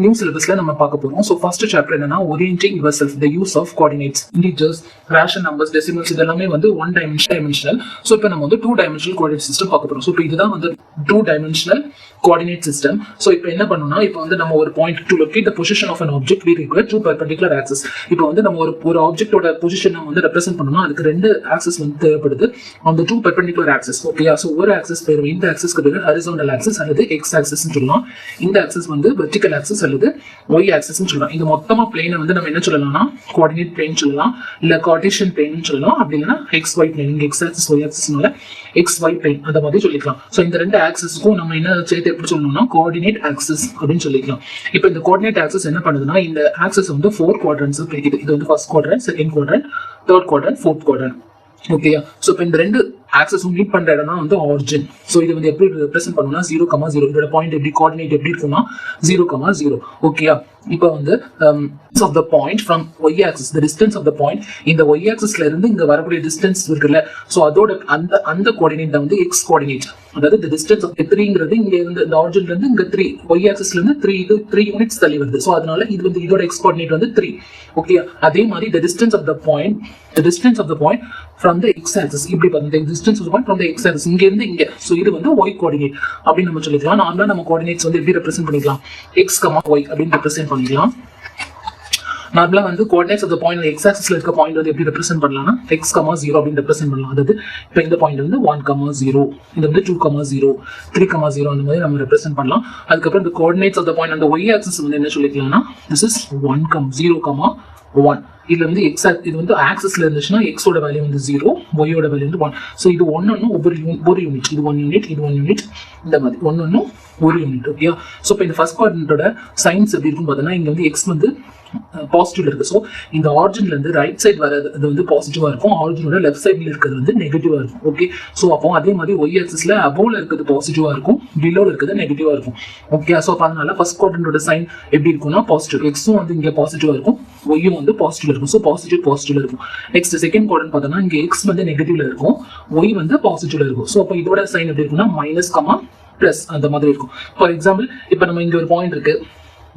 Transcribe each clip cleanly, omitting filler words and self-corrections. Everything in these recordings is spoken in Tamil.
நியூ சிலபஸ்ல நம்ம பார்க்க போறோம். ஸோ ஃபர்ஸ்ட் சாப்டர் என்னன்னா orienting yourself the use of coordinates, integers, rational numbers, decimals இதெல்லாமே வந்து ஒன் டைமென்ஷனல். ஸோ இப்போ நம்ம வந்து 2 dimensional கோஆர்டினேட் சிஸ்டம் பார்க்க போறோம். ஸோ இப்போ இதுதான் வந்து 2 dimensional கோஆர்டினேட் சிஸ்டம். ஸோ இப்போ என்ன பண்ணணும்னா, இப்போ வந்து நம்ம ஒரு point to locate the position of an object we require 2 perpendicular axes. இப்போ வந்து நம்ம ஒரு ஆப்ஜெக்ட்டோட பொசிஷனை வந்து ரெப்ரசென்ட் பண்ணணும்னா அதுக்கு 2 ஆக்சஸ் வந்து தேவைப்படுது. அந்த 2 perpendicular axes. ஓகேயா? ஸோ ஒரு ஆக்சஸ் பேர் இந்த ஆக்சஸ்க்கு பேர் ஹரிசாண்டல் ஆக்சஸ் அல்லது எக்ஸ் ஆக்சஸ் சொல்லலாம். இந்த ஆக்சஸ் வந்து வெர்டிகல் ஆக்சஸ் அல்லது y axis சொல்லலாம். இந்த மொத்தமா பிளேனை வந்து நம்ம என்ன சொல்லலாம்னா கோஆர்டினேட் பிளேன் சொல்லலாம், இல்ல கார்ட்டீசியன் பிளேன் சொல்லலாம். அப்படி இல்லைன்னா xy பிளேன், இங்க x axis y axisனால xy plane அந்த மாதிரி சொல்லிக்கலாம். ஸோ இந்த 2 ஆக்சஸ்க்கும் நம்ம என்ன சேர்த்து எப்படி சொல்லணும்னா கோஆர்டினேட் ஆக்சஸ் அப்படின்னு சொல்லிக்கலாம். இப்போ இந்த கோஆர்டினேட் ஆக்சஸ் என்ன பண்ணுதுன்னா, இந்த ஆக்சஸ் வந்து 4 quadrants பிரிக்குது. இது வந்து first quadrant, second quadrant, third quadrant, fourth quadrant. ஓகேயா? ஸோ இப்போ இந்த 2 ஆக்சஸும் மீட் பண்ற இடம் தான் வந்து ஆரிஜின். ஸோ இது வந்து எப்படி ரெப்ரசென்ட் பண்ணணும்னா 0,0. இதோட பாயிண்ட் எப்படி கோஆர்டினேட் எப்படி இருக்கும்னா 0,0. ஓகேயா? இப்போ வந்து of the point from y axis, the distance of the point இந்த y axisல இருந்து இங்க வரக்கூடிய டிஸ்டன்ஸ் இருக்குல்ல, சோ அதோட அந்த கோஆர்டினேட் தான் வந்து x கோஆர்டினேட். அதாவது the distance of 3ங்கிறது இங்க இருந்து இந்த ஆரிஜின்ல இருந்து இங்க 3, y axisல இருந்து 3 யூனிட்ஸ் தள்ளி வருது. சோ அதனால இது வந்து இதோட x கோஆர்டினேட் வந்து 3. ஓகேயா? அதே மாதிரி the distance of the point from the x axis, இப்படி பாருங்க, the distance of the point from the x axis இங்க இருந்து இங்க, சோ இது வந்து y கோஆர்டினேட் அப்படி நம்ம சொல்லிக்கலாம். நார்மலா நம்ம கோஆர்டினேட்ஸ் வந்து எப்படி ரெப்ரசென்ட் பண்ணிக்கலாம், x, y அப்படின்னு ரெப்ரசென்ட் பண்ணிக்கலாம். நார்மலா வந்து coordinates of the point x ஆக்சிஸ்ல இருக்க பாயிண்ட் வந்து எப்படி ரெப்ரசென்ட் பண்ணலாம்னா x, 0 அப்படின்னு ரெப்ரசென்ட் பண்ணலாம். அதாவது இப்போ இந்த பாயிண்ட் வந்து 1,0, இது வந்து 2,0, 3,0 அந்த மாதிரி நம்ம ரெப்ரசென்ட் பண்ணலாம். அதுக்கப்புறம் இந்த கோஆர்டினேட்ஸ் ஆஃப் தி பாயிண்ட் அந்த y ஆக்சிஸ் வந்து என்ன சொல்லிக்கலாம்னா this is 1,0,1. இதுல வந்து x இது வந்து ஆக்சிஸ்ல இருந்துச்சுன்னா x ஓட வேல்யூ வந்து 0, y ஓட வேல்யூ வந்து 1. சோ இது ஒன்னொன்னு ஒரு யூனிட், இது 1 யூனிட், இது 1 யூனிட், இந்த மாதிரி ஒன்னொன்னு ஒரு யூனிட். ஓகேயா? சோ இப்போ இந்த ஃபர்ஸ்ட் குவாட்ரண்டோட சைன்ஸ் எப்படி இருக்கும் பார்த்தீங்கன்னா, இங்க வந்து x வந்து பாசிட்டிவ்ல இருக்கு. ஸோ இந்த ஆரிஜின்ல இருந்து ரைட் சைடு வரது அது வந்து பாசிட்டிவா இருக்கும், ஆரிஜினோட லெஃப்ட் சைட்ல இருக்கிறது வந்து நெகட்டிவா இருக்கும். ஓகே? ஸோ அப்போ அதே மாதிரி y ஆக்சிஸ்ல அபோவ்ல இருக்கிறது பாசிட்டிவா இருக்கும், பிலோல இருக்கிறது நெகட்டிவா இருக்கும். ஓகே? ஸோ அப்போ அதனால ஃபர்ஸ்ட் குவாட்ரண்டோட சைன் எப்படி இருக்கும்னா பாசிட்டிவ், எக்ஸும் வந்து இங்க பாசிட்டிவா இருக்கும், ஒய்யும் வந்து பாசிட்டிவ்ல இருக்கும். ஸோ பாசிட்டிவ்ல இருக்கும். நெக்ஸ்ட் செகண்ட் குவாட்ரண்ட் பார்த்தோம்னா இங்க எக்ஸ் வந்து நெகட்டிவ்ல இருக்கும், ஒய் வந்து பாசிட்டிவ்ல இருக்கும். ஸோ அப்போ இதோட சைன் எப்படி இருக்கும்னா மைனஸ், பிளஸ் அந்த மாதிரி இருக்கும். ஃபார் எக்ஸாம்பிள் இப்போ நம்ம இங்க ஒரு பாயிண்ட் இருக்கு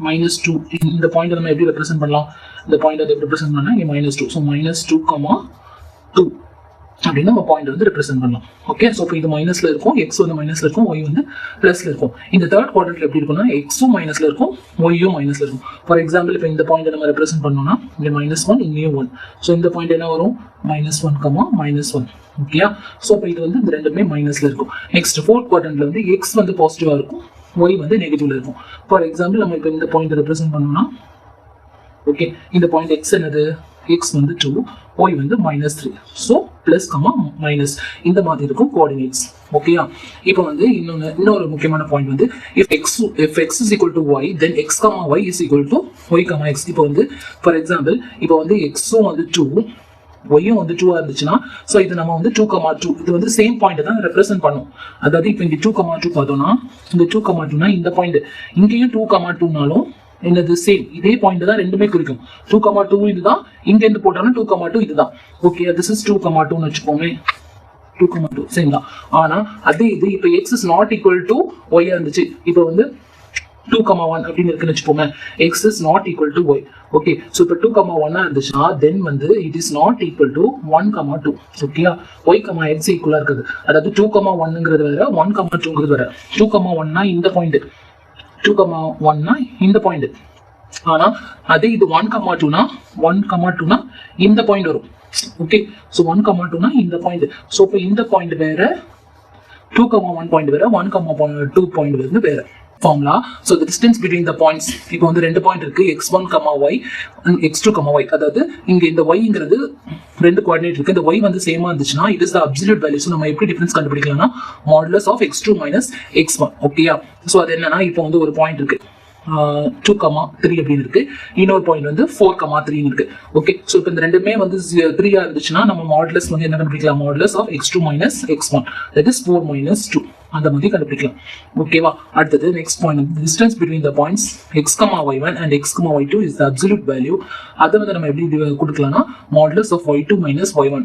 -2, இந்த பாயிண்ட் நம்ம எப்படி ரெப்ரசென்ட் பண்ணலாம், இந்த பாயிண்ட் வந்து எப்படி ரெப்ரசென்ட் பண்ணா இங்க -2, ஸோ -2,2 அப்படின்னு நம்ம பாயிண்ட் வந்து ரெப்ரசென்ட் பண்ணலாம். ஓகே? ஸோ இப்போ இது மைனஸ்ல இருக்கும், எக்ஸ் வந்து மைனஸ்ல இருக்கும், ஒய் வந்து பிளஸ்ல இருக்கும். இந்த தேர்ட் குவாட்ரண்ட்ல எப்படி இருக்கும்னா எக்ஸும் மைனஸ்ல இருக்கும், ஒய்யும் மைனஸ்ல இருக்கும். ஃபார் எக்ஸாம்பிள் இப்போ இந்த பாயிண்ட் நம்ம ரெப்ரசென்ட் பண்ணோம்னா இங்க -1, இங்கேயும் 1. ஸோ இந்த பாயிண்ட் என்ன வரும் -1, -1. ஓகேயா? ஸோ இப்போ இது வந்து இந்த ரெண்டுமே மைனஸ்ல இருக்கும். நெக்ஸ்ட் ஃபோர்த் குவாட்ரண்ட்ல வந்து எக்ஸ் வந்து பாசிட்டிவா இருக்கும், ஒய் வந்து நெகட்டிவ்ல இருக்கும். ஃபார் எக்ஸாம்பிள் நம்ம இப்போ இந்த பாயிண்ட் ரெப்ரசென்ட் பண்ணோம்னா, ஓகே, இந்த பாயிண்ட் எக்ஸ் என்னது, எக்ஸ் வந்து 2, ஒய் வந்து -3. ஸோ பிளஸ், மைனஸ் இந்த மாதிரி இருக்கும் கோஆர்டினேட்ஸ். ஓகேயா? இப்போ வந்து இன்னொரு முக்கியமான பாயிண்ட் வந்து if x is equal to y, then x, y is equal to y, x. இப்போ வந்து ஃபார் எக்ஸாம்பிள் இப்போ வந்து எக்ஸும் வந்து 2, ஒய்யும் வந்து 2 இருந்துச்சுன்னா, ஸோ இது நம்ம வந்து 2,2 இது வந்து சேம் பாயிண்ட் தான் ரெப்ரசென்ட் பண்ணும். அதாவது இப்போ இங்க 2,2 பார்த்தோம்னா இந்த 2,2னா இந்த பாயிண்ட் இங்கேயும் 2,2னாலும் என்னது சேம், இதே பாயிண்ட் தான் ரெண்டுமே குறிக்கும். 2,2 இதுதான், இங்க இருந்து போட்டோம்னா 2,2 இதுதான். ஓகே? திஸ் இஸ் 2,2ன்னு வச்சுக்கோமே, 2,2 சேம் தான். ஆனா அதே இது இப்போ x is not equal to y இருந்துச்சு, இப்போ வந்து 2,1 அப்படின்னு இருக்குன்னு வச்சுக்கோங்க, x is not equal to y. Okay? So இப்போ 2,1 இருந்துச்சுன்னா தென் வந்து it is not equal to 1,2. ஓகேயா? y, x ஈக்குவலா இருக்குது. அதாவது 2,1ங்கிறது வேற, 1,2ங்கிறது வேற. 2,1னா இந்த பாயிண்ட், 2,1னா இந்த பாயிண்ட். ஆனா அதே இது 1,2னா இந்த பாயிண்ட் வரும். ஓகே? ஸோ 1,2னா இந்த பாயிண்ட். ஸோ இப்போ இந்த பாயிண்ட் வேற, 2,1 பாயிண்ட் வேற, 1,2 பாயிண்ட் வந்து வேற formula. So the distance between the points, இப்போ வந்து 2 பாயிண்ட் இருக்கு, x1, y, x2, y. அதாவது இங்க இந்த yங்கிறது 2 கோஆர்டினேட் இருக்கு, இந்த y வந்து சேமா இருந்துச்சுன்னா it is the absolute value. So நம்ம எப்படி டிஃபரன்ஸ் கண்டுபிடிக்கலாம்னா modulus of x2 minus x1. ஓகேயா? ஸோ அது என்னன்னா இப்போ வந்து ஒரு பாயிண்ட் இருக்கு 2,3 அப்படின்னு இருக்கு, இன்னொரு பாயிண்ட் வந்து 4,3 இருக்கு. ஓகே? ஸோ இப்போ இந்த ரெண்டுமே வந்து 3 இருந்துச்சுன்னா நம்ம மாடுலஸ் வந்து என்ன கண்டுபிடிக்கலாம், modulus of x2 minus x1, that is 4 minus 2 அந்த மாதிரி கண்டுபிடிக்கலாம். ஓகேவா? அடுத்தது next point, distance between the points x, y1 and x, y2 is the absolute value. அதை வந்து நம்ம எப்படி கொடுக்கலாம்னா modulus of y2 minus y1.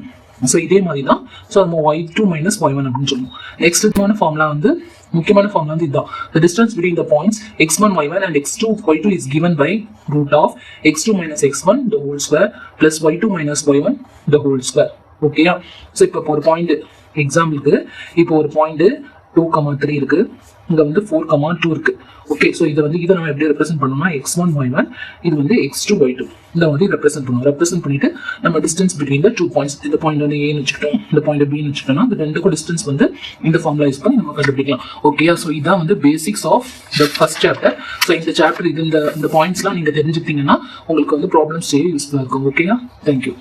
So இதே மாதிரி தான். ஸோ நம்ம y2 minus y1 அப்படின்னு சொல்லுவோம். நெக்ஸ்ட் ஃபார்முலா வந்து முக்கியமான ஃபார்முலா வந்து இதுதான். The distance between the points x1 y1 and x2 y2 is given by root of x2 minus x1 the whole square plus y2 minus y1 the whole square. ஓகேயா? ஸோ இப்போ ஒரு பாயிண்ட் எக்ஸாம்பிளுக்கு இப்போ ஒரு பாயிண்ட் 2,3 இருக்கு, இங்க வந்து 4,2 இருக்கு. ஓகே, ஸோ இதை நம்ம எப்படி ரெப்ரசென்ட் பண்ணோம்னா x1 y1 இது வந்து x2 y2 இதை வந்து ரெப்ரசென்ட் பண்ணுவோம். ரெப்ரசென்ட் பண்ணிட்டு நம்ம டிஸ்டன்ஸ் பிட்வீன் த 2 பாயிண்ட்ஸ், இந்த பாயிண்ட் வந்து ஏன்னு வச்சுக்கிட்டோம், இந்த பாயிண்ட் பின்னு வச்சுக்கிட்டோம்னா இந்த ரெண்டுக்கும் டிஸ்டன்ஸ் வந்து இந்த ஃபார்முலா யூஸ் பண்ணி நம்ம கண்டுபிடிக்கலாம். ஓகேயா? ஸோ இதான் வந்து basics of the first chapter. So இந்த சாப்டர் இந்த பாயிண்ட்ஸ்லாம் நீங்க தெரிஞ்சுக்கிட்டீங்கன்னா உங்களுக்கு வந்து ப்ராப்ளம்ஸ் செய்ய யூஸ்ஃபுல்லாக இருக்கும். ஓகேயா? தேங்க்யூ.